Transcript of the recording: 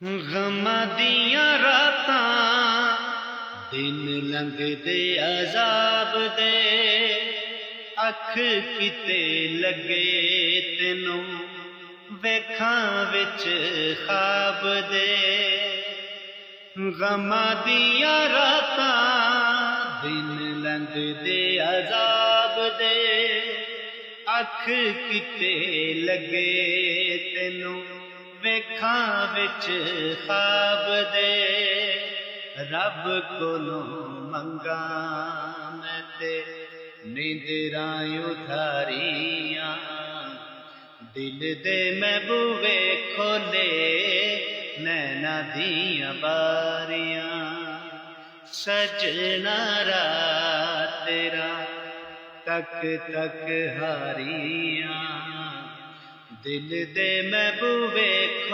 गमां दियां रातां दिन लंघदे अजाब दे, अख किते लगे तेनू वेखां विच ख्वाब दे। गमां दियां रातां दिन लंघदे अजाब दे, अख किते लगे तेनू वेखां विच ख्वाब दे। रब कोलों मंगा मैं ते नींदरां उधारियां, दिल दे मैं बूहे खोले नैना दियां बारियां। सजना रात तेरा तक तक हारियां, दिल दे मैं बूहे